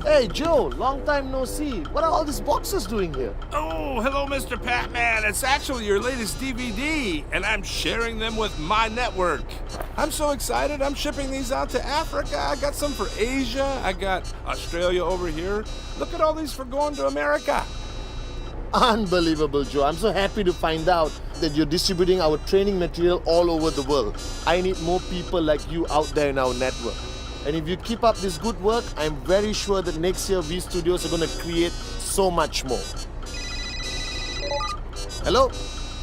Hey Joe, long time no see. What are all these boxes doing here? Oh, hello, Mr. Pathman. It's actually your latest DVD, and I'm sharing them with my network. I'm so excited. I'm shipping these out to Africa. I got some for Asia. I got Australia over here. Look at all these for going to America. Unbelievable, Joe. I'm so happy to find out that you're distributing our training material all over the world. I need more people like you out there in our network. And if you keep up this good work, I'm very sure that next year V Studios are going to create so much more. Hello?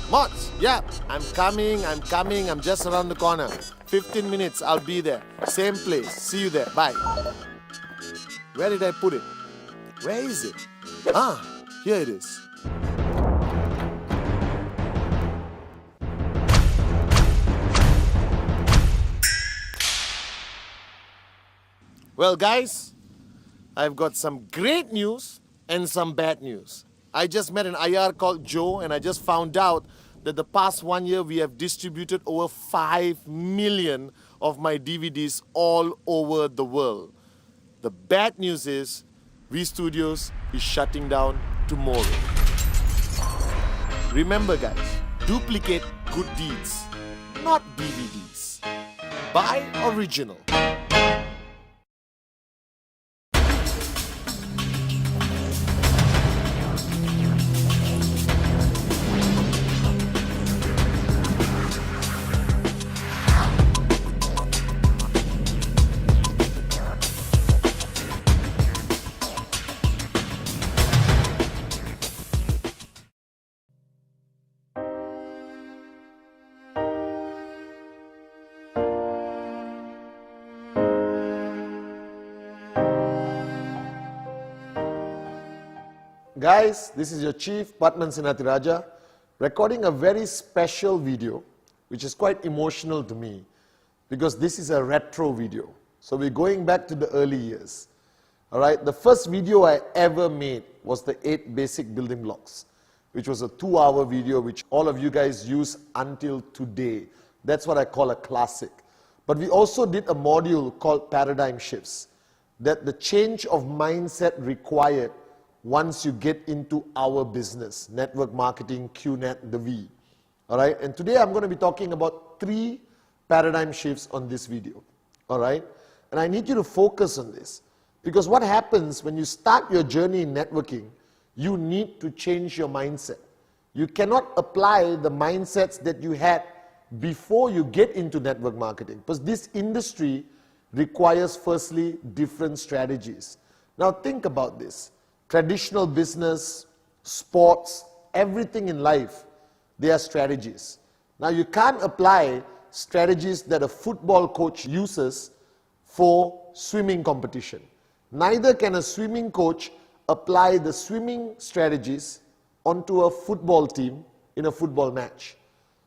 Mods? Yeah, I'm coming. I'm just around the corner. 15 minutes, I'll be there. Same place. See you there. Bye. Where did I put it? Where is it? Ah, here it is. Well, guys, I've got some great news and some bad news. I just met an IR called Joe, and I just found out that the past 1 year we have distributed over 5 million of my DVDs all over the world. The bad news is V Studios is shutting down tomorrow. Remember, guys, duplicate good deeds, not DVDs. Buy original. Guys, this is your Chief, Pathman Senatirajah, recording a very special video, which is quite emotional to me, because this is a retro video. So we're going back to the early years. Alright, the first video I ever made was the 8 basic building blocks, which was a 2-hour video which all of you guys use until today. That's what I call a classic. But we also did a module called Paradigm Shifts, that the change of mindset required once you get into our business, network marketing, QNet, the V. All right, and today I'm going to be talking about 3 paradigm shifts on this video. All right, and I need you to focus on this, because what happens when you start your journey in networking, you need to change your mindset. You cannot apply the mindsets that you had before you get into network marketing, because this industry requires firstly different strategies. Now think about this. Traditional business, sports, everything in life, they are strategies. Now you can't apply strategies that a football coach uses for swimming competition. Neither can a swimming coach apply the swimming strategies onto a football team in a football match.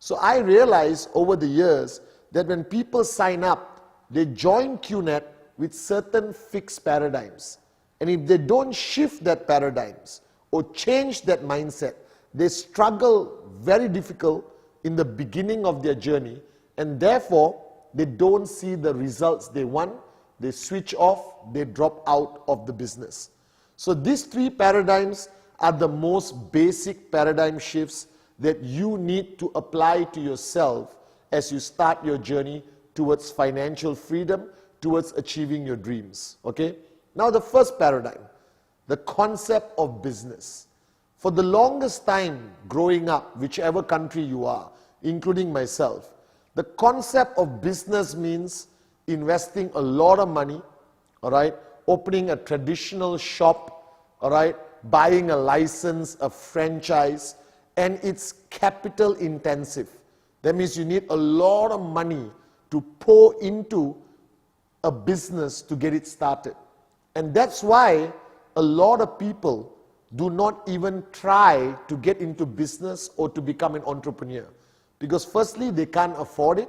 So I realized over the years that when people sign up, they join QNet with certain fixed paradigms. And if they don't shift that paradigms or change that mindset, they struggle very difficult in the beginning of their journey, and therefore they don't see the results they want, they switch off, they drop out of the business. So these 3 paradigms are the most basic paradigm shifts that you need to apply to yourself as you start your journey towards financial freedom, towards achieving your dreams. Okay? Now the first paradigm, the concept of business. For the longest time growing up, whichever country you are, including myself, the concept of business means investing a lot of money, all right, opening a traditional shop, all right, buying a license, a franchise, and it's capital intensive. That means you need a lot of money to pour into a business to get it started. And that's why a lot of people do not even try to get into business or to become an entrepreneur. Because firstly, they can't afford it,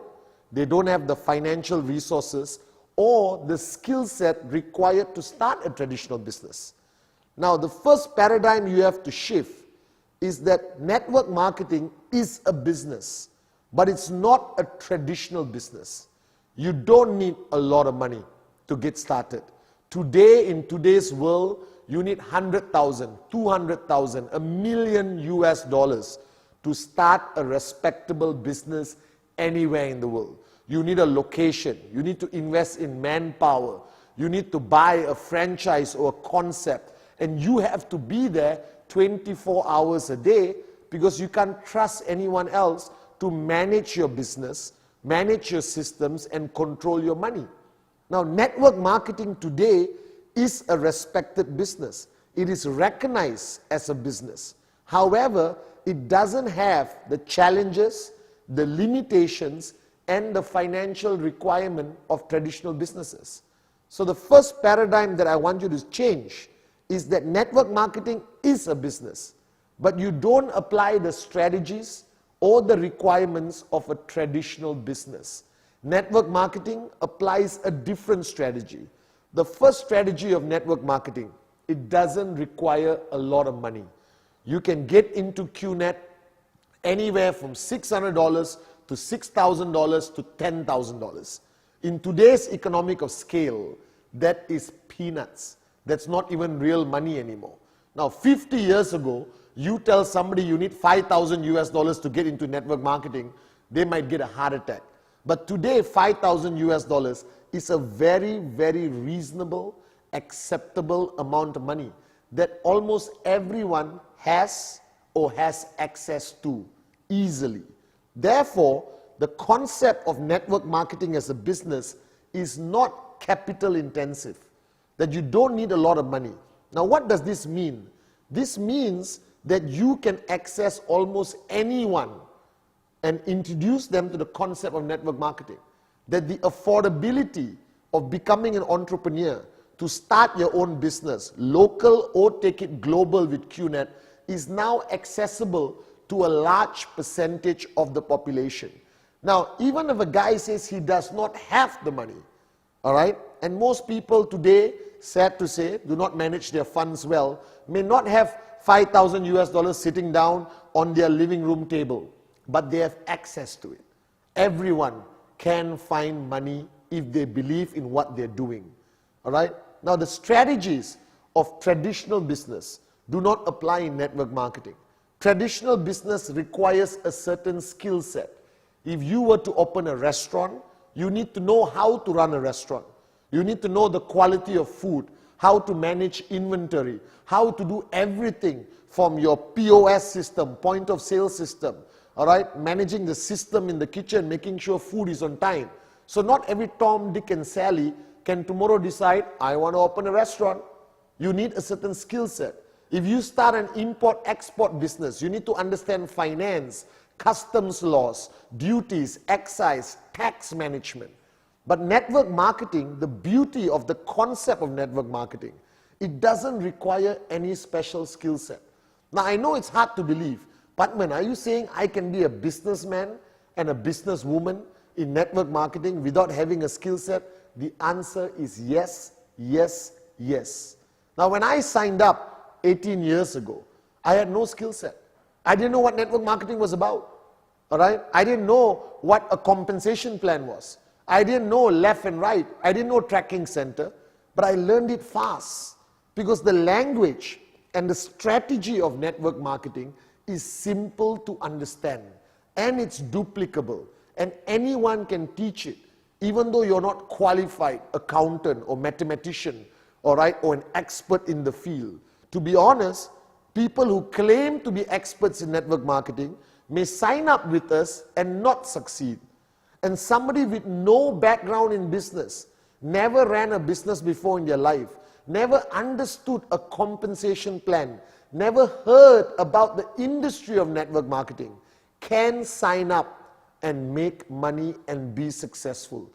they don't have the financial resources or the skill set required to start a traditional business. Now, the first paradigm you have to shift is that network marketing is a business, but it's not a traditional business. You don't need a lot of money to get started. Today, in today's world, you need 100,000, 200,000, $1 million US to start a respectable business anywhere in the world. You need a location. You need to invest in manpower. You need to buy a franchise or a concept. And you have to be there 24 hours a day because you can't trust anyone else to manage your business, manage your systems, and control your money. Now, network marketing today is a respected business. It is recognized as a business. However, it doesn't have the challenges, the limitations, and the financial requirement of traditional businesses. So the first paradigm that I want you to change is that network marketing is a business, but you don't apply the strategies or the requirements of a traditional business. Network marketing applies a different strategy. The first strategy of network marketing, it doesn't require a lot of money. You can get into QNet anywhere from $600 to $6,000 to $10,000. In today's economic of scale, that is peanuts. That's not even real money anymore. Now, 50 years ago, you tell somebody you need $5,000 US to get into network marketing, they might get a heart attack. But today, $5,000 US is a very, very reasonable, acceptable amount of money that almost everyone has or has access to easily. Therefore, the concept of network marketing as a business is not capital intensive, that you don't need a lot of money. Now, what does this mean? This means that you can access almost anyone and introduce them to the concept of network marketing. That the affordability of becoming an entrepreneur, to start your own business, local or take it global with QNet, is now accessible to a large percentage of the population. Now, even if a guy says he does not have the money, all right, and most people today, sad to say, do not manage their funds well, may not have $5,000 US sitting down on their living room table, but they have access to it. Everyone can find money if they believe in what they're doing. All right? Now, the strategies of traditional business do not apply in network marketing. Traditional business requires a certain skill set. If you were to open a restaurant, you need to know how to run a restaurant. You need to know the quality of food, how to manage inventory, how to do everything from your POS system, point of sale system, all right, managing the system in the kitchen, making sure food is on time. So not every Tom, Dick and Sally can tomorrow decide, I want to open a restaurant. You need a certain skill set. If you start an import-export business, you need to understand finance, customs laws, duties, excise, tax management. But network marketing, the beauty of the concept of network marketing, it doesn't require any special skill set. Now, I know it's hard to believe. Pathman, are you saying I can be a businessman and a businesswoman in network marketing without having a skill set? The answer is yes, yes, yes. Now, when I signed up 18 years ago, I had no skill set. I didn't know what network marketing was about. All right? I didn't know what a compensation plan was. I didn't know left and right. I didn't know tracking center. But I learned it fast because the language and the strategy of network marketing is simple to understand and it's duplicable and anyone can teach it, even though you're not qualified accountant or mathematician, all right, or an expert in the field. To be honest, people who claim to be experts in network marketing may sign up with us and not succeed. And somebody with no background in business, never ran a business before in their life, never understood a compensation plan, never heard about the industry of network marketing, can sign up and make money and be successful.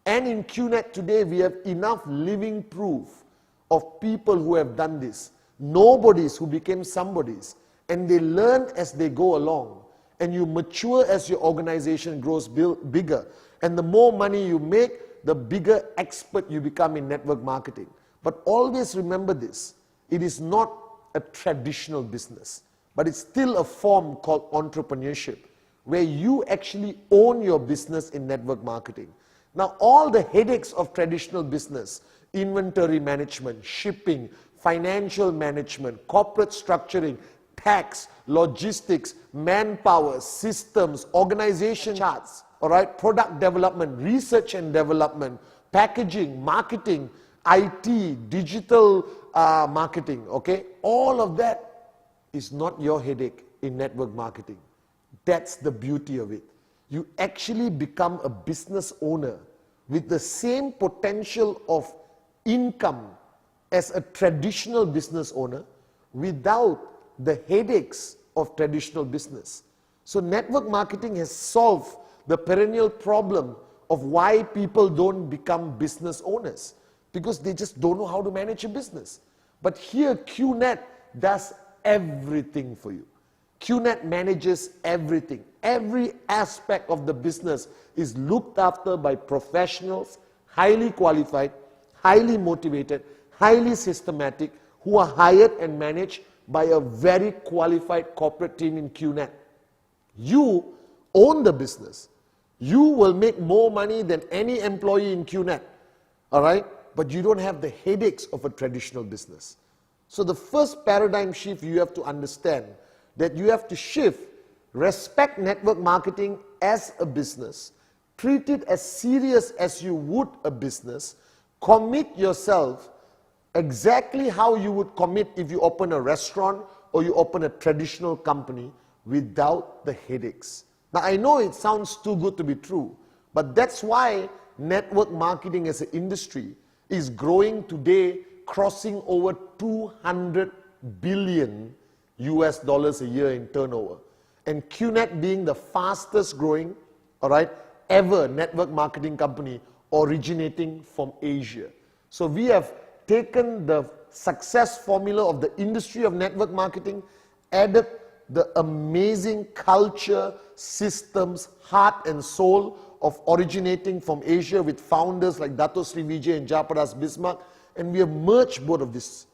And in QNet today, we have enough living proof of people who have done this. Nobodies who became somebodies. And they learn as they go along. And you mature as your organization grows bigger. And the more money you make, the bigger expert you become in network marketing. But always remember this. It is not a traditional business. But it's still a form called entrepreneurship, where you actually own your business in network marketing. Now, all the headaches of traditional business, inventory management, shipping, financial management, corporate structuring, tax, logistics, manpower, systems, organization charts, all right, product development, research and development, packaging, marketing, IT, digital marketing, okay? All of that is not your headache in network marketing. That's the beauty of it. You actually become a business owner with the same potential of income as a traditional business owner without the headaches of traditional business. So network marketing has solved the perennial problem of why people don't become business owners, because they just don't know how to manage a business. But here QNet does everything for you. QNet manages everything. Every aspect of the business is looked after by professionals, highly qualified, highly motivated, highly systematic, who are hired and managed by a very qualified corporate team in QNet. You own the business. You will make more money than any employee in QNet, all right? But you don't have the headaches of a traditional business. So the first paradigm shift you have to understand, that you have to shift, respect network marketing as a business, treat it as serious as you would a business, commit yourself exactly how you would commit if you open a restaurant or you open a traditional company without the headaches. Now I know it sounds too good to be true, but that's why network marketing as an industry is growing today, crossing over 200 billion US dollars a year in turnover. And QNet being the fastest growing, all right, ever network marketing company originating from Asia. So we have taken the success formula of the industry of network marketing, added the amazing culture, systems, heart and soul of originating from Asia with founders like Dato Sri Vijay and Japadas Bismarck, and we have merged both of this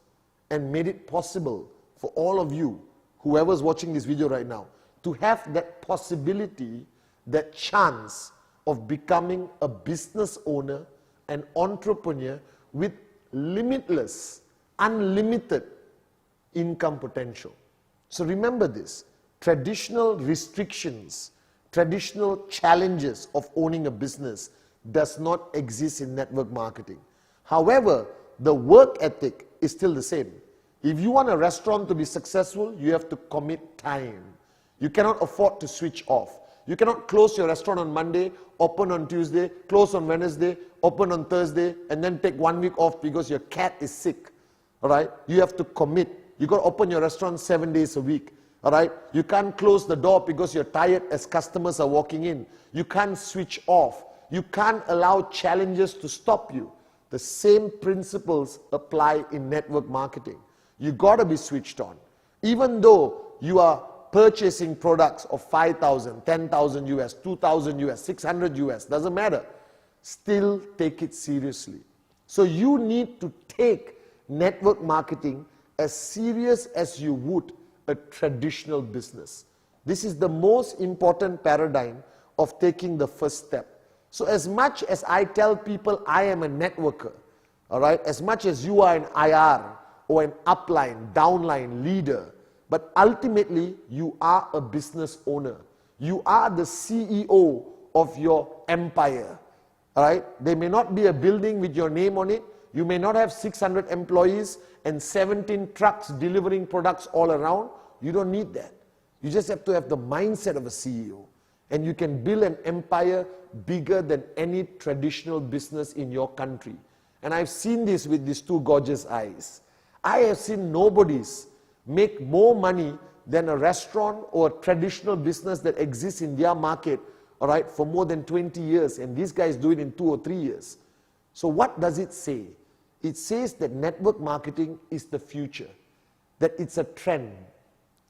and made it possible for all of you, whoever's watching this video right now, to have that possibility, that chance of becoming a business owner, an entrepreneur with limitless, unlimited income potential. So remember this, traditional restrictions, traditional challenges of owning a business does not exist in network marketing. However, the work ethic is still the same. If you want a restaurant to be successful, you have to commit time. You cannot afford to switch off. You cannot close your restaurant on Monday, open on Tuesday, close on Wednesday, open on Thursday, and then take 1 week off because your cat is sick. All right? You have to commit. You got to open your restaurant 7 days a week. All right? You can't close the door because you're tired as customers are walking in. You can't switch off. You can't allow challenges to stop you. The same principles apply in network marketing. You got to be switched on. Even though you are purchasing products of 5,000, 10,000 US, 2,000 US, 600 US, doesn't matter. Still take it seriously. So you need to take network marketing as serious as you would a traditional business. This is the most important paradigm of taking the first step. So as much as I tell people I am a networker, all right, as much as you are an IR or an upline, downline leader, but ultimately you are a business owner. You are the CEO of your empire. All right? There may not be a building with your name on it. You may not have 600 employees and 17 trucks delivering products all around. You don't need that. You just have to have the mindset of a CEO. And you can build an empire bigger than any traditional business in your country. And I've seen this with these two gorgeous eyes. I have seen nobodies make more money than a restaurant or a traditional business that exists in their market, all right, for more than 20 years. And these guys do it in 2 or 3 years. So what does it say? It says that network marketing is the future, that it's a trend,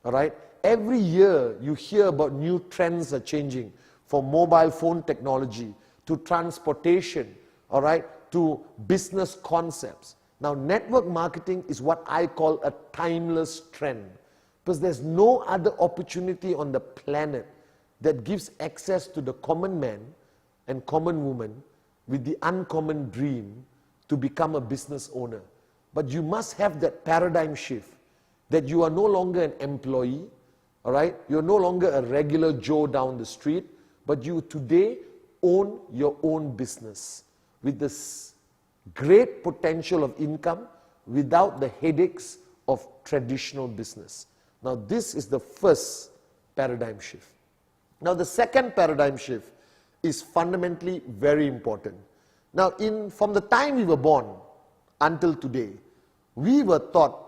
all right? Every year you hear about new trends are changing, from mobile phone technology to transportation, all right, to business concepts. Now, network marketing is what I call a timeless trend, because there's no other opportunity on the planet that gives access to the common man and common woman with the uncommon dream to become a business owner. But you must have that paradigm shift, that you are no longer an employee, all right? You're no longer a regular Joe down the street, but you today own your own business with this great potential of income without the headaches of traditional business. Now, this is the first paradigm shift. Now, the second paradigm shift is fundamentally very important. Now, from the time we were born until today, we were taught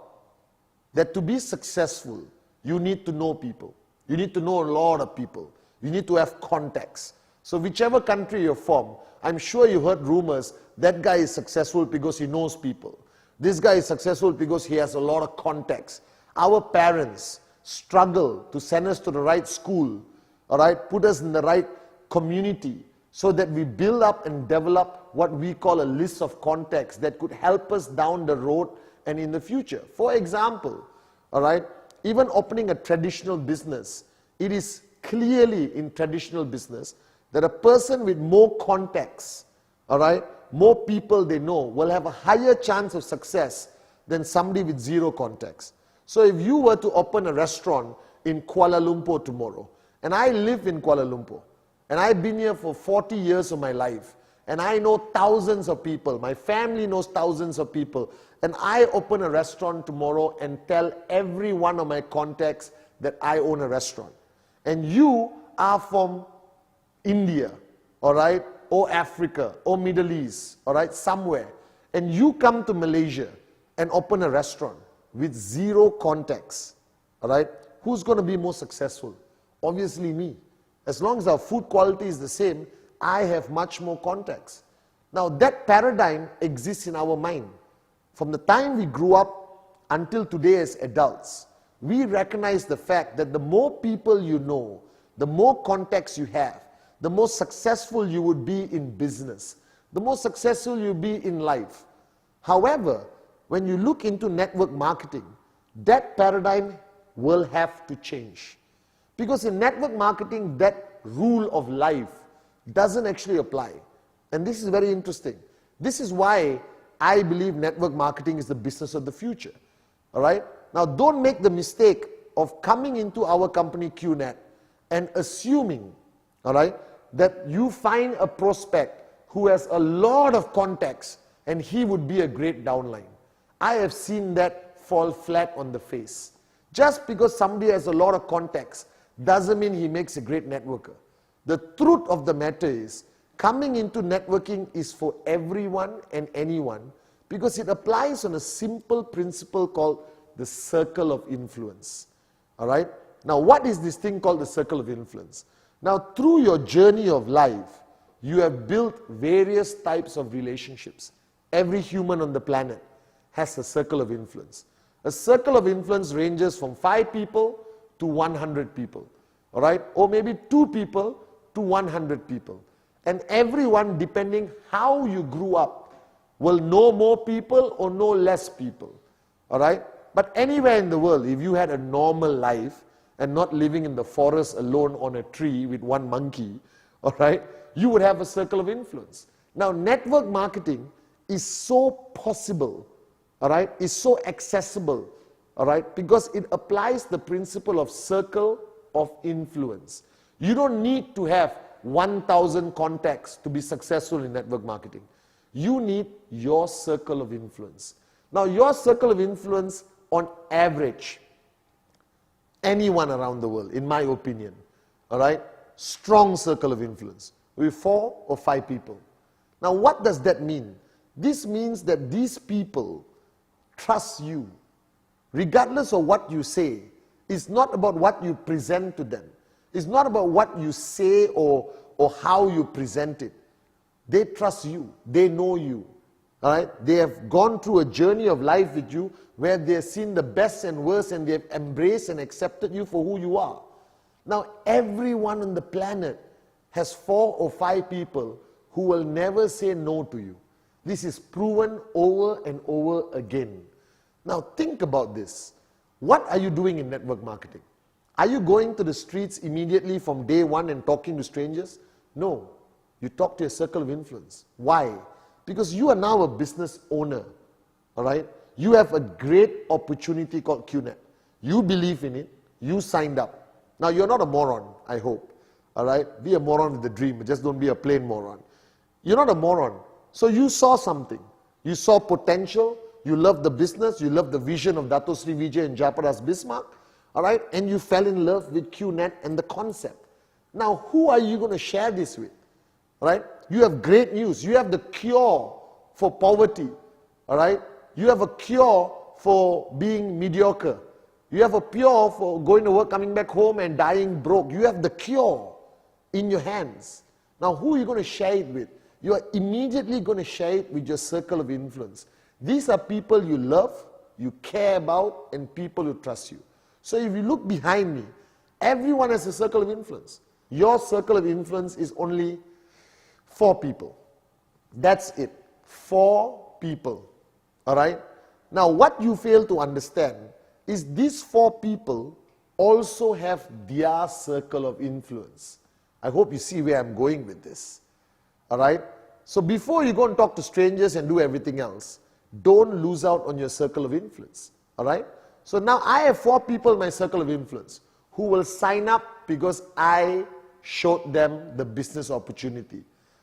that to be successful, you need to know people. You need to know a lot of people. You need to have contacts. So whichever country you're from, I'm sure you heard rumors, that guy is successful because he knows people. This guy is successful because he has a lot of contacts. Our parents struggle to send us to the right school, all right, put us in the right community, so that we build up and develop what we call a list of contacts that could help us down the road and in the future. For example, all right, even opening a traditional business, it is clearly in traditional business that a person with more contacts, all right, more people they know, will have a higher chance of success than somebody with zero contacts. So if you were to open a restaurant in Kuala Lumpur tomorrow, and I live in Kuala Lumpur, and I've been here for 40 years of my life, and I know thousands of people, my family knows thousands of people, and I open a restaurant tomorrow and tell every one of my contacts that I own a restaurant. And you are from India, all right, or Africa, or Middle East, all right, somewhere, and you come to Malaysia and open a restaurant with zero contacts, all right, who's going to be more successful? Obviously me. As long as our food quality is the same, I have much more contacts. Now that paradigm exists in our mind. From the time we grew up until today as adults, we recognize the fact that the more people you know, the more contacts you have, the more successful you would be in business, the more successful you'll be in life. However, when you look into network marketing, that paradigm will have to change. Because in network marketing, that rule of life doesn't actually apply. And this is very interesting. This is why I believe network marketing is the business of the future. All right? Now, don't make the mistake of coming into our company QNet and assuming, all right, that you find a prospect who has a lot of contacts and he would be a great downline. I have seen that fall flat on the face. Just because somebody has a lot of contacts doesn't mean he makes a great networker. The truth of the matter is, coming into networking is for everyone and anyone because it applies on a simple principle called the circle of influence. All right? Now, what is this thing called the circle of influence? Now, through your journey of life, you have built various types of relationships. Every human on the planet has a circle of influence. A circle of influence ranges from 5 people to 100 people, all right? Or maybe 2 people to 100 people. And everyone, depending how you grew up, will know more people or know less people, all right? But anywhere in the world, if you had a normal life and not living in the forest alone on a tree with one monkey, all right, you would have a circle of influence. Now, network marketing is so possible, all right, is so accessible, all right, because it applies the principle of circle of influence. You don't need to have 1,000 contacts to be successful in network marketing. You need your circle of influence. Now, your circle of influence, on average, anyone around the world, in my opinion, all right, strong circle of influence, with 4 or 5 people. Now, what does that mean? This means that these people trust you, regardless of what you say. It's not about what you present to them. It's not about what you say or how you present it. They trust you. They know you. All right? They have gone through a journey of life with you where they have seen the best and worst and they have embraced and accepted you for who you are. Now, everyone on the planet has 4 or 5 people who will never say no to you. This is proven over and over again. Now, think about this. What are you doing in network marketing? Are you going to the streets immediately from day one and talking to strangers? No. You talk to your circle of influence. Why? Because you are now a business owner, all right? You have a great opportunity called QNet. You believe in it. You signed up. Now, you're not a moron, I hope, all right? Be a moron with a dream, but just don't be a plain moron. You're not a moron. So you saw something. You saw potential. You loved the business. You loved the vision of Dato Sri Vijay and Jayaprakash Bismarck, all right? And you fell in love with QNet and the concept. Now, who are you going to share this with? Right? You have great news. You have the cure for poverty. All right? You have a cure for being mediocre. You have a cure for going to work, coming back home and dying broke. You have the cure in your hands. Now, who are you going to share it with? You are immediately going to share it with your circle of influence. These are people you love, you care about, and people who trust you. So if you look behind me, everyone has a circle of influence. Your circle of influence is only 4 people. That's it. 4 people. All right? Now, what you fail to understand is these 4 people also have their circle of influence. I hope you see where I'm going with this. All right? So before you go and talk to strangers and do everything else, don't lose out on your circle of influence. All right? So now I have 4 people in my circle of influence who will sign up because I showed them the business opportunity.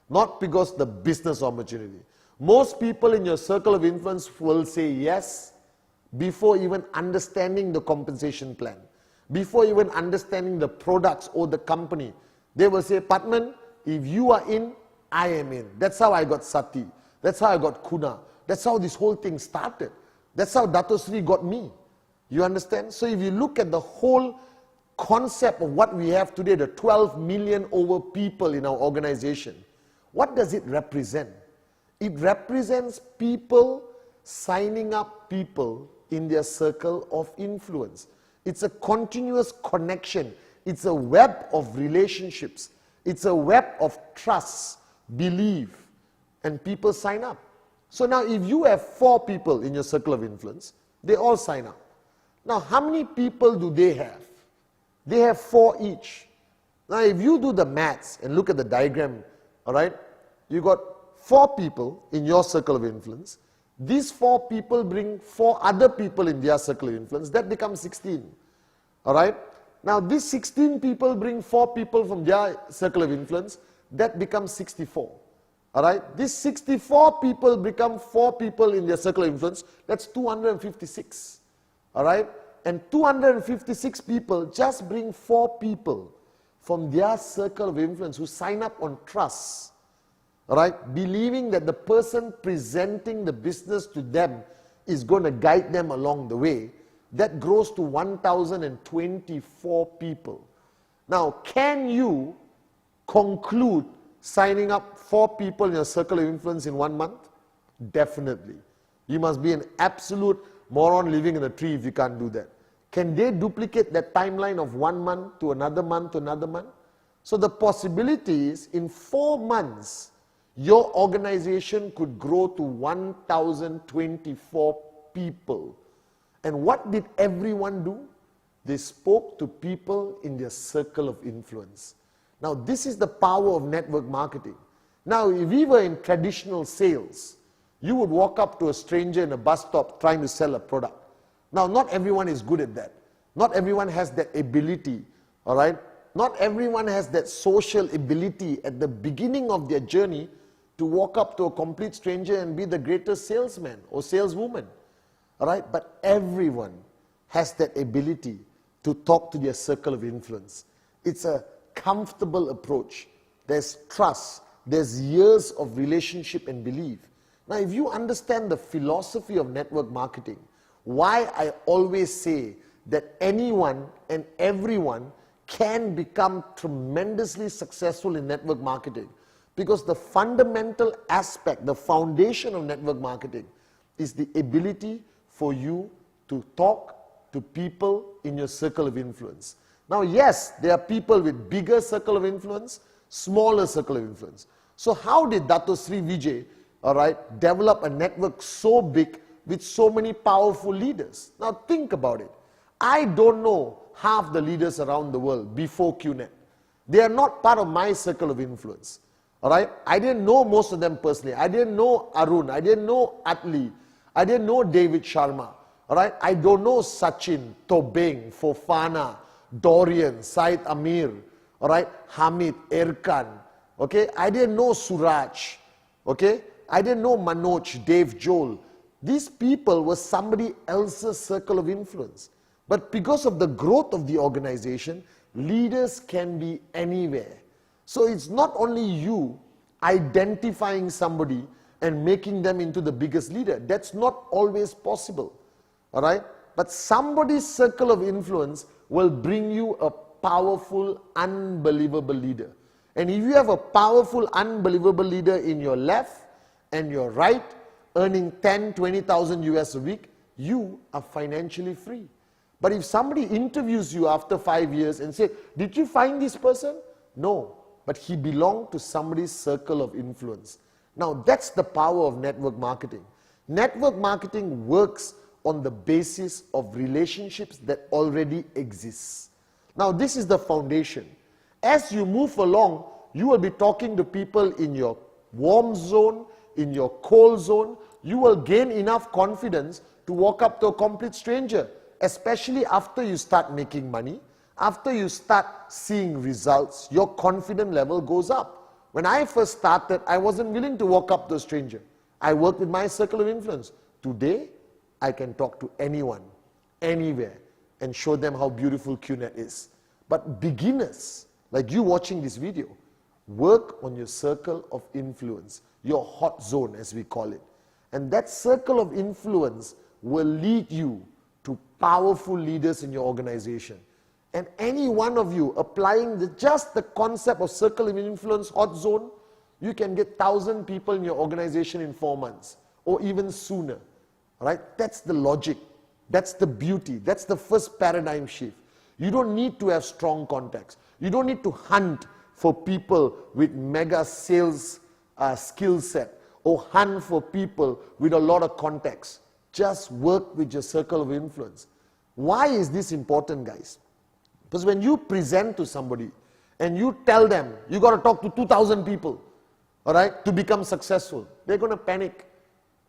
Not because the business opportunity. Most people in your circle of influence will say yes before even understanding the compensation plan, before even understanding the products or the company. They will say, Pathman, if you are in, I am in. That's how I got Sati. That's how I got Kuna. That's how this whole thing started. That's how Dato Sri got me. You understand? So if you look at the whole concept of what we have today, the 12 million over people in our organization, what does it represent? It represents people signing up people in their circle of influence. It's a continuous connection. It's a web of relationships. It's a web of trust, belief, and people sign up. So now if you have 4 people in your circle of influence, they all sign up. Now how many people do they have? They have 4 each. Now if you do the maths and look at the diagram, all right, you got 4 people in your circle of influence. These 4 people bring 4 other people in their circle of influence. That becomes 16. All right? Now these 16 people bring 4 people from their circle of influence. That becomes 64. All right? These 64 people become 4 people in their circle of influence. That's 256. All right? And 256 people just bring 4 people from their circle of influence who sign up on trust. Right? Believing that the person presenting the business to them is going to guide them along the way. That grows to 1,024 people. Now, can you conclude signing up 4 people in your circle of influence in 1 month? Definitely. You must be an absolute moron living in a tree if you can't do that. Can they duplicate that timeline of 1 month to another month to another month? So the possibility is in 4 months, your organization could grow to 1,024 people. And what did everyone do? They spoke to people in their circle of influence. Now, this is the power of network marketing. Now, if we were in traditional sales, you would walk up to a stranger in a bus stop trying to sell a product. Now, not everyone is good at that. Not everyone has that ability, all right? Not everyone has that social ability at the beginning of their journey to walk up to a complete stranger and be the greatest salesman or saleswoman. All right? But everyone has that ability to talk to their circle of influence. It's a comfortable approach. There's trust. There's years of relationship and belief. Now, if you understand the philosophy of network marketing, why I always say that anyone and everyone can become tremendously successful in network marketing. Because the fundamental aspect, the foundation of network marketing is the ability for you to talk to people in your circle of influence. Now, yes, there are people with bigger circle of influence, smaller circle of influence. So how did Dato Sri Vijay, all right, develop a network so big with so many powerful leaders? Now think about it. I don't know half the leaders around the world before QNet. They are not part of my circle of influence. All right? I didn't know most of them personally. I didn't know Arun. I didn't know Atli. I didn't know David Sharma. All right? I don't know Sachin, Tobing, Fofana, Dorian, Said Amir. All right? Hamid, Erkan. Okay? I didn't know Suraj. Okay? I didn't know Manoj, Dave Joel. These people were somebody else's circle of influence. But because of the growth of the organization, leaders can be anywhere. So it's not only you identifying somebody and making them into the biggest leader. That's not always possible. All right? But somebody's circle of influence will bring you a powerful, unbelievable leader. And if you have a powerful, unbelievable leader in your left and your right, earning 10, 20,000 US a week, you are financially free. But if somebody interviews you after 5 years and say, did you find this person? No, but he belonged to somebody's circle of influence. Now that's the power of network marketing. Network marketing works on the basis of relationships that already exist. Now this is the foundation. As you move along, you will be talking to people in your warm zone, in your cold zone. You will gain enough confidence to walk up to a complete stranger, especially after you start making money, after you start seeing results, your confidence level goes up. When I first started, I wasn't willing to walk up to a stranger. I worked with my circle of influence. Today, I can talk to anyone, anywhere, and show them how beautiful QNet is. But beginners, like you watching this video, work on your circle of influence, your hot zone as we call it. And that circle of influence will lead you to powerful leaders in your organization. And any one of you applying just the concept of circle of influence, hot zone, you can get 1,000 people in your organization in 4 months or even sooner. All right? That's the logic. That's the beauty. That's the first paradigm shift. You don't need to have strong contacts. You don't need to hunt for people with mega sales skill set or hunt for people with a lot of contacts. Just work with your circle of influence. Why is this important, guys? Because when you present to somebody and you tell them you got to talk to 2,000 people, all right, to become successful, they're going to panic.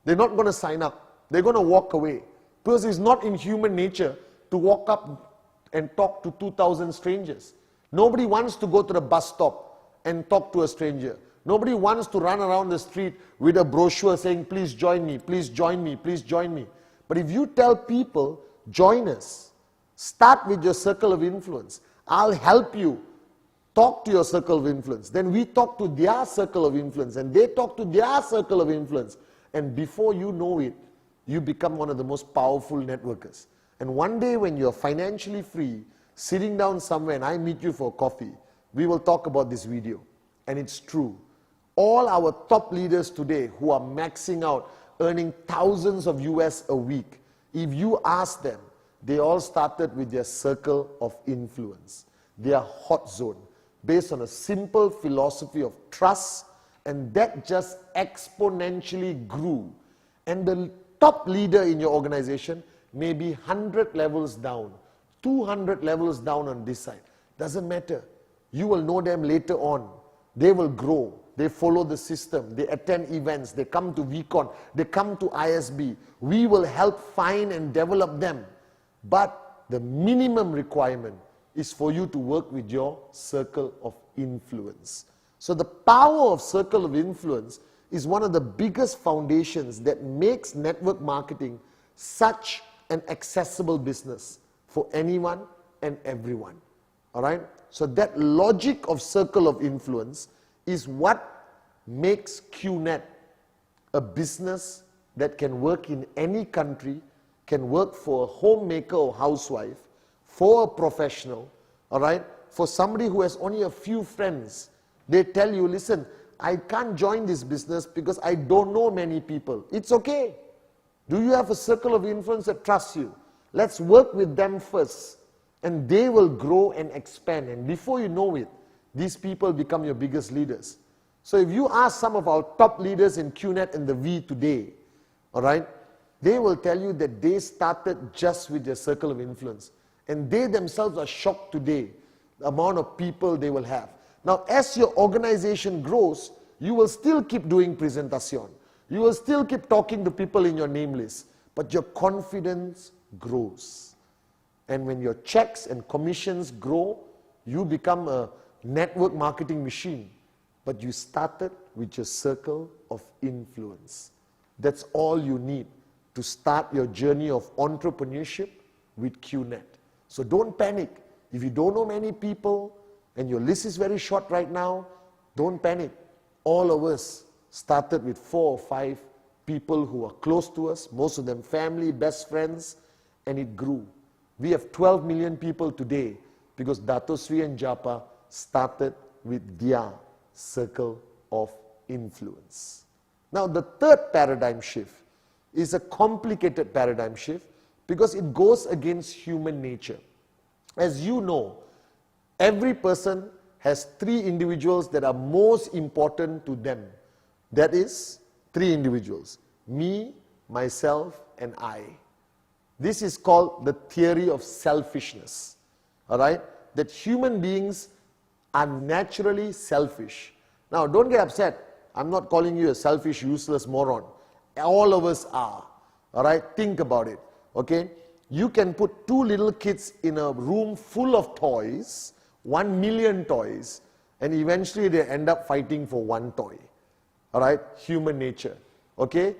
They're not going to sign up. They're going to walk away. Because it's not in human nature to walk up and talk to 2,000 strangers. Nobody wants to go to the bus stop and talk to a stranger. Nobody wants to run around the street with a brochure saying, please join me, please join me, please join me. But if you tell people, join us, start with your circle of influence. I'll help you. Talk to your circle of influence. Then we talk to their circle of influence and they talk to their circle of influence. And before you know it, you become one of the most powerful networkers. And one day when you're financially free, sitting down somewhere and I meet you for coffee, we will talk about this video. And it's true. All our top leaders today who are maxing out, earning thousands of US a week, if you ask them, they all started with their circle of influence, their hot zone, based on a simple philosophy of trust, and that just exponentially grew. And the top leader in your organization may be 100 levels down, 200 levels down on this side. Doesn't matter. You will know them later on. They will grow. They follow the system. They attend events. They come to VCon. They come to ISB. We will help find and develop them. But the minimum requirement is for you to work with your circle of influence. So the power of circle of influence is one of the biggest foundations that makes network marketing such an accessible business for anyone and everyone. All right? So that logic of circle of influence is what makes QNet a business that can work in any country, can work for a homemaker or housewife, for a professional, all right? For somebody who has only a few friends, they tell you, listen, I can't join this business because I don't know many people. It's okay. Do you have a circle of influence that trusts you? Let's work with them first, and they will grow and expand. And before you know it, these people become your biggest leaders. So if you ask some of our top leaders in QNet and the V today, all right, they will tell you that they started just with their circle of influence. And they themselves are shocked today, the amount of people they will have. Now, as your organization grows, You will still keep doing presentation. You will still keep talking to people in your name list, but your confidence grows. And when your checks and commissions grow, you become a network marketing machine. But you started with your circle of influence. That's all you need to start your journey of entrepreneurship with QNet. So don't panic. If you don't know many people and your list is very short right now, don't panic. All of us started with 4 or 5 people who are close to us, most of them family, best friends, and it grew. We have 12 million people today because Dato Sri and Japa started with their circle of influence. Now the third paradigm shift is a complicated paradigm shift because it goes against human nature. As you know, every person has 3 individuals that are most important to them. That is 3 individuals: me, myself, and I. This is called the theory of selfishness. Alright? That human beings are naturally selfish. Now don't get upset. I'm not calling you a selfish, useless moron. All of us are. Alright? Think about it. Okay? You can put 2 little kids in a room full of toys, 1 million toys, and eventually they end up fighting for 1 toy. Alright? Human nature. Okay?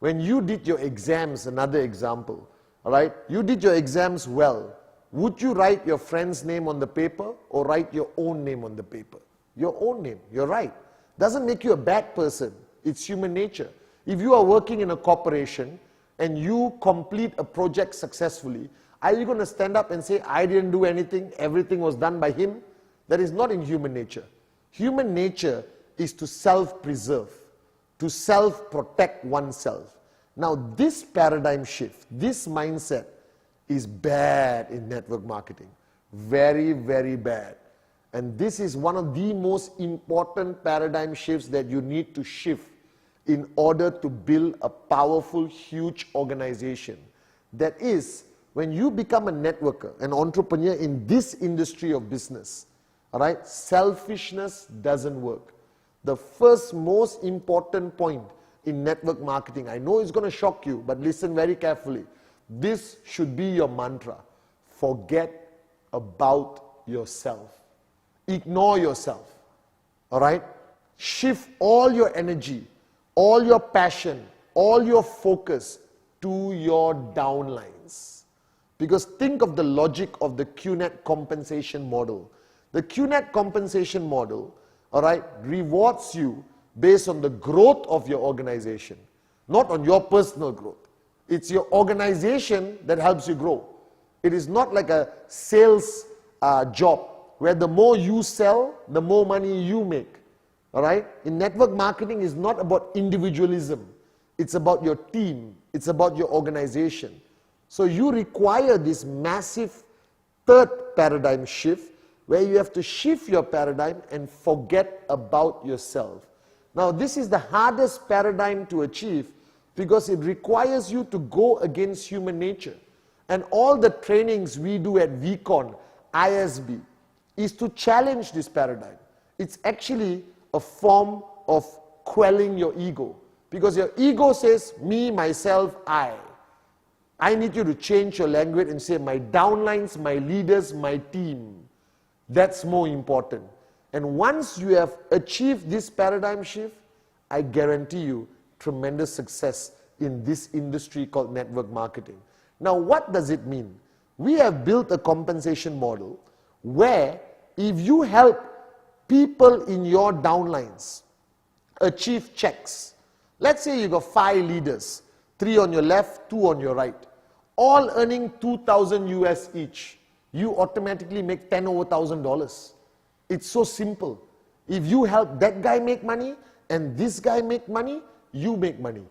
When you did your exams, another example, alright? You did your exams well. Would you write your friend's name on the paper or write your own name on the paper? Your own name. You're right. Doesn't make you a bad person. It's human nature. If you are working in a corporation and you complete a project successfully, are you going to stand up and say, I didn't do anything, everything was done by him? That is not in human nature. Human nature is to self-preserve, to self-protect oneself. Now this paradigm shift, this mindset is bad in network marketing. Very, very bad. And this is one of the most important paradigm shifts that you need to shift in order to build a powerful, huge organization. That is, when you become a networker, an entrepreneur in this industry of business, alright, selfishness doesn't work. The first most important point in network marketing, I know it's going to shock you, but listen very carefully. This should be your mantra. Forget about yourself. Ignore yourself. Alright? Shift all your energy, all your passion, all your focus to your downlines. Because think of the logic of the QNet compensation model. The QNet compensation model, alright, rewards you based on the growth of your organization, not on your personal growth. It's your organization that helps you grow. It is not like a sales job where the more you sell, the more money you make. Alright? In network marketing, it's not about individualism. It's about your team. It's about your organization. So you require this massive third paradigm shift where you have to shift your paradigm and forget about yourself. Now this is the hardest paradigm to achieve because it requires you to go against human nature. And all the trainings we do at VCon, ISB, is to challenge this paradigm. It's actually a form of quelling your ego. Because your ego says, me, myself, I. I need you to change your language and say, my downlines, my leaders, my team. That's more important. And once you have achieved this paradigm shift, I guarantee you tremendous success in this industry called network marketing. Now, what does it mean? We have built a compensation model where if you help people in your downlines achieve checks, let's say you got 5 leaders, 3 on your left, 2 on your right, all earning 2,000 US each, you automatically make $10 over $1,000. It's so simple. If you help that guy make money and this guy make money, you make money.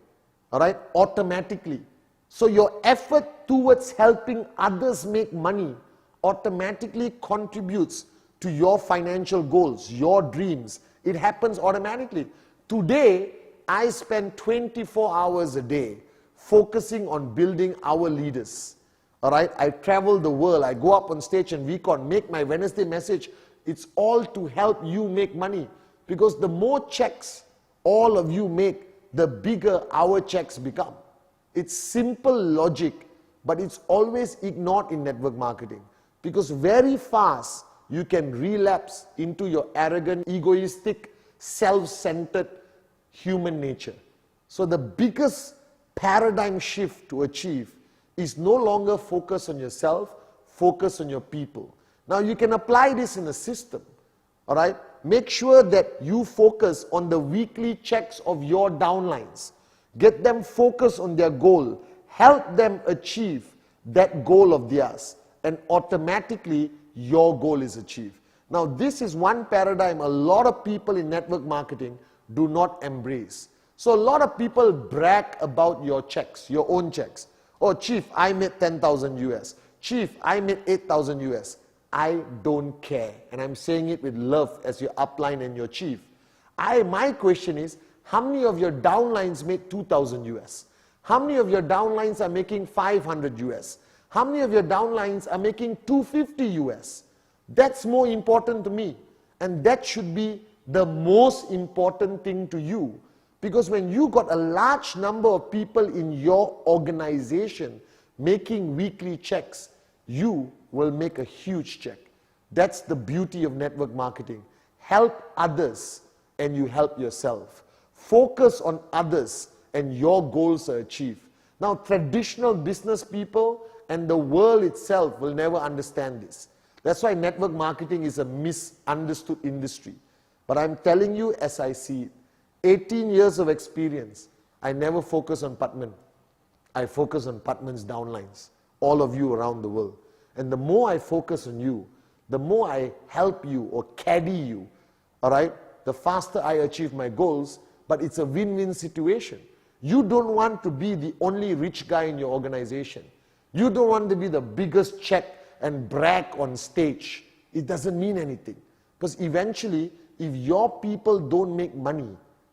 Alright? Automatically. So your effort towards helping others make money automatically contributes to your financial goals, your dreams. It happens automatically. Today, I spend 24 hours a day focusing on building our leaders. Alright? I travel the world. I go up on stage and VCon, make my Wednesday message. It's all to help you make money. Because the more checks all of you make, the bigger our checks become. It's simple logic, but it's always ignored in network marketing. Because very fast, you can relapse into your arrogant, egoistic, self-centered human nature. So the biggest paradigm shift to achieve is no longer focus on yourself, focus on your people. Now you can apply this in a system, all right? Make sure that you focus on the weekly checks of your downlines. Get them focused on their goal. Help them achieve that goal of theirs. And automatically, your goal is achieved. Now, this is one paradigm a lot of people in network marketing do not embrace. So a lot of people brag about your checks, your own checks. Oh, Chief, I made 10,000 US. Chief, I made 8,000 US. I don't care. And I'm saying it with love as your upline and your chief. My question is, how many of your downlines made 2,000 US? How many of your downlines are making 500 US? How many of your downlines are making 250 US? That's more important to me. And that should be the most important thing to you. Because when you got a large number of people in your organization making weekly checks, you will make a huge check. That's the beauty of network marketing. Help others and you help yourself. Focus on others and your goals are achieved. Now, traditional business people and the world itself will never understand this. That's why network marketing is a misunderstood industry. But I'm telling you as I see it, 18 years of experience, I never focus on Pathman. I focus on Pathman's downlines, all of you around the world. And the more I focus on you, the more I help you or caddy you, all right, the faster I achieve my goals, but it's a win-win situation. You don't want to be the only rich guy in your organization. You don't want to be the biggest check and brag on stage. It doesn't mean anything. Because eventually, if your people don't make money,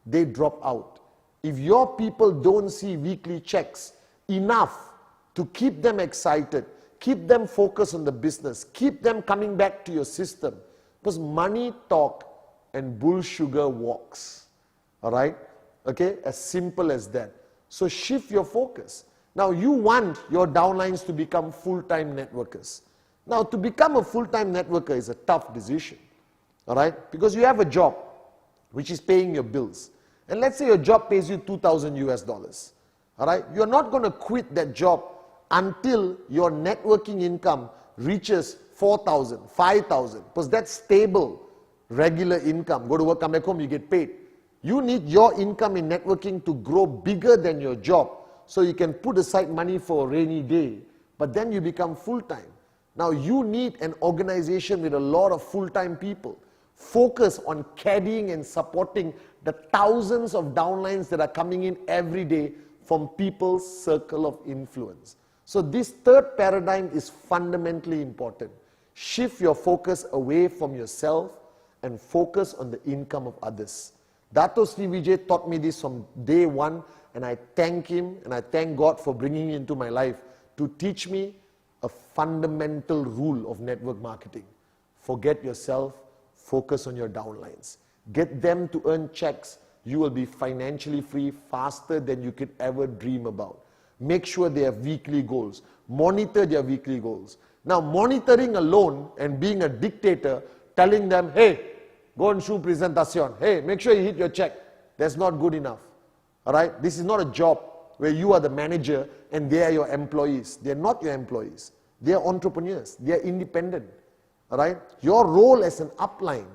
they drop out. If your people don't see weekly checks enough to keep them excited, keep them focused on the business, keep them coming back to your system. Because money talk and bull sugar walks. All right? Okay? As simple as that. So shift your focus. Now you want your downlines to become full-time networkers. Now to become a full-time networker is a tough decision. All right? Because you have a job which is paying your bills. And let's say your job pays you 2,000 US dollars. All right? You're not going to quit that job until your networking income reaches 4,000, 5,000. Because that's stable, regular income. Go to work, come back home, you get paid. You need your income in networking to grow bigger than your job so you can put aside money for a rainy day. But then you become full-time. Now you need an organization with a lot of full-time people. Focus on caddying and supporting the thousands of downlines that are coming in every day from people's circle of influence. So this third paradigm is fundamentally important. Shift your focus away from yourself and focus on the income of others. Dato Sri Vijay taught me this from day one, and I thank him and I thank God for bringing him into my life to teach me a fundamental rule of network marketing. Forget yourself, focus on your downlines. Get them to earn checks. You will be financially free faster than you could ever dream about. Make sure they have weekly goals. Monitor their weekly goals. Now, monitoring alone and being a dictator, telling them, hey, go and show presentation. Hey, make sure you hit your check. That's not good enough. All right? This is not a job where you are the manager and they are your employees. They are not your employees. They are entrepreneurs. They are independent. All right? Your role as an upline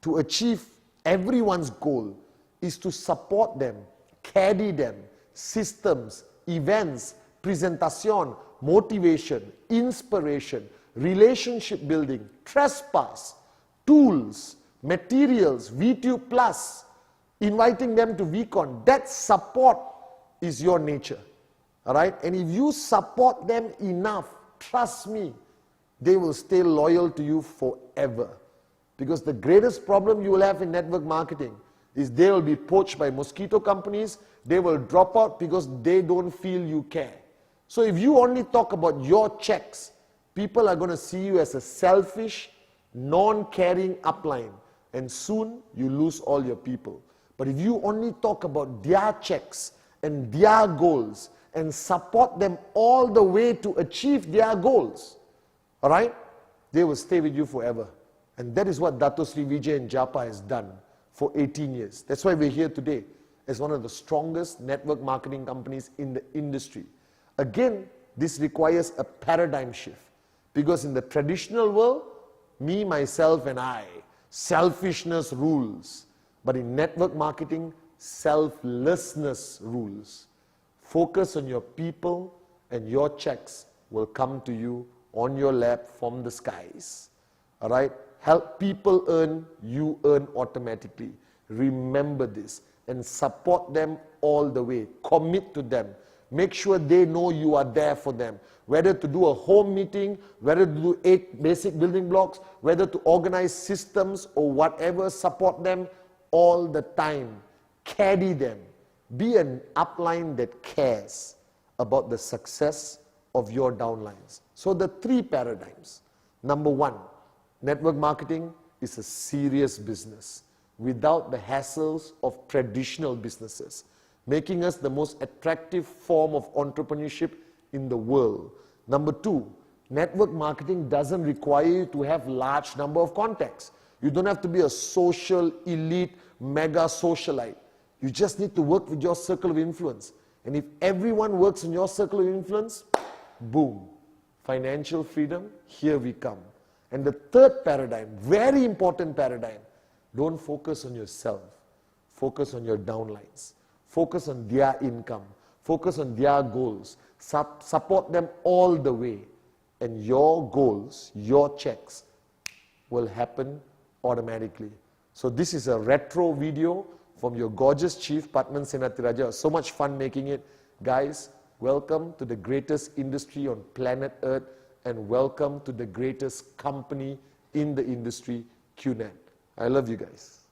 to achieve everyone's goal is to support them, caddy them, systems, events, presentation, motivation, inspiration, relationship building, trespass, tools, materials, V2 plus, inviting them to VCon. That support is your nature. All right? And if you support them enough, trust me, they will stay loyal to you forever. Because the greatest problem you will have in network marketing is they will be poached by mosquito companies. They will drop out because they don't feel you care. So if you only talk about your checks, people are going to see you as a selfish, non-caring upline. and soon you lose all your people. But if you only talk about their checks and their goals and support them all the way to achieve their goals, all right, they will stay with you forever. And that is what Dato Sri Vijay and Japa has done for 18 years. That's why we're here today as one of the strongest network marketing companies in the industry. Again, this requires a paradigm shift, because in the traditional world, me, myself, and I, selfishness rules. But in network marketing, selflessness rules. Focus on your people and your checks will come to you on your lap from the skies. All right? Help people earn, you earn automatically. Remember this and support them all the way. Commit to them. Make sure they know you are there for them. Whether to do a home meeting, whether to do 8 basic building blocks, whether to organize systems or whatever, support them all the time. Carry them. Be an upline that cares about the success of your downlines. So the 3 paradigms. Number 1, network marketing is a serious business without the hassles of traditional businesses, making us the most attractive form of entrepreneurship in the world. Number 2, network marketing doesn't require you to have large number of contacts. You don't have to be a social, elite, mega socialite. You just need to work with your circle of influence. And if everyone works in your circle of influence, boom, financial freedom, here we come. And the 3rd paradigm, very important paradigm, don't focus on yourself. Focus on your downlines. Focus on their income. Focus on their goals. Support them all the way. And your goals, your checks, will happen automatically. So this is a retro video from your gorgeous chief, Pathman Senatirajah. So much fun making it. Guys, welcome to the greatest industry on planet Earth, and welcome to the greatest company in the industry, QNet. I love you guys.